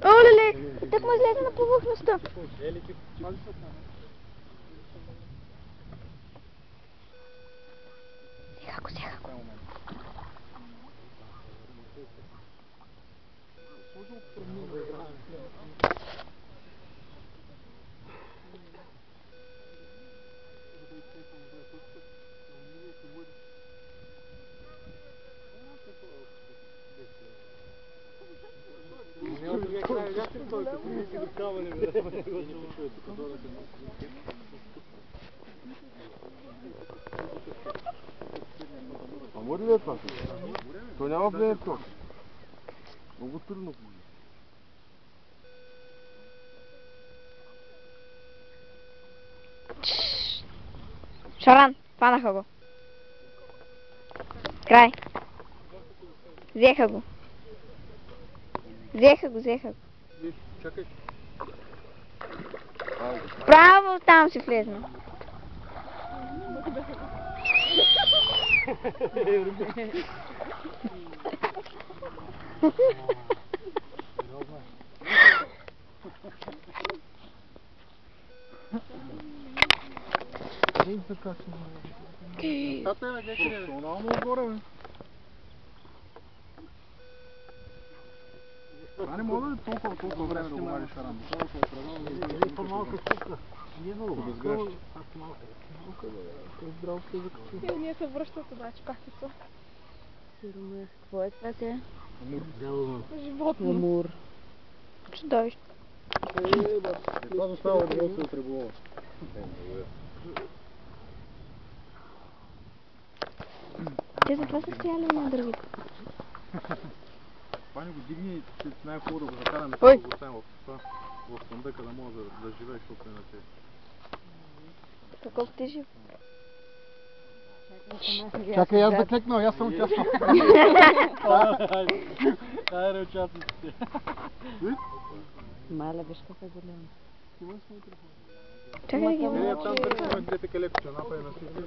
Олеле, так му излезе на повърхността. Сега го. А може ли е това? То няма влияние това. Много трудно. Шаран, фанаха го. Край. Взеха го. Чакай. Право там си влезна. Професионално отгоре, бе. Това не мога да толкова време да го вариш шаран. По-малка чука. Не много. Безгръща. Ние се връщат обаче, пак е това. Какво е това те? Животно. Амур. Чудовище. Това доставя удоволствие от риболова. Те затова са стояли на другите. Това не го дигни и най-хубаво да го закараме Ой! да го оставим в сундъка, да може да живее, защото иначе. Колко ти жив? Чакай, аз да клекна, аз съм участвал. Айде, участвайте. Маля, виж как е голям. Чакай да ги Там търсим двете калекче, напай на всички.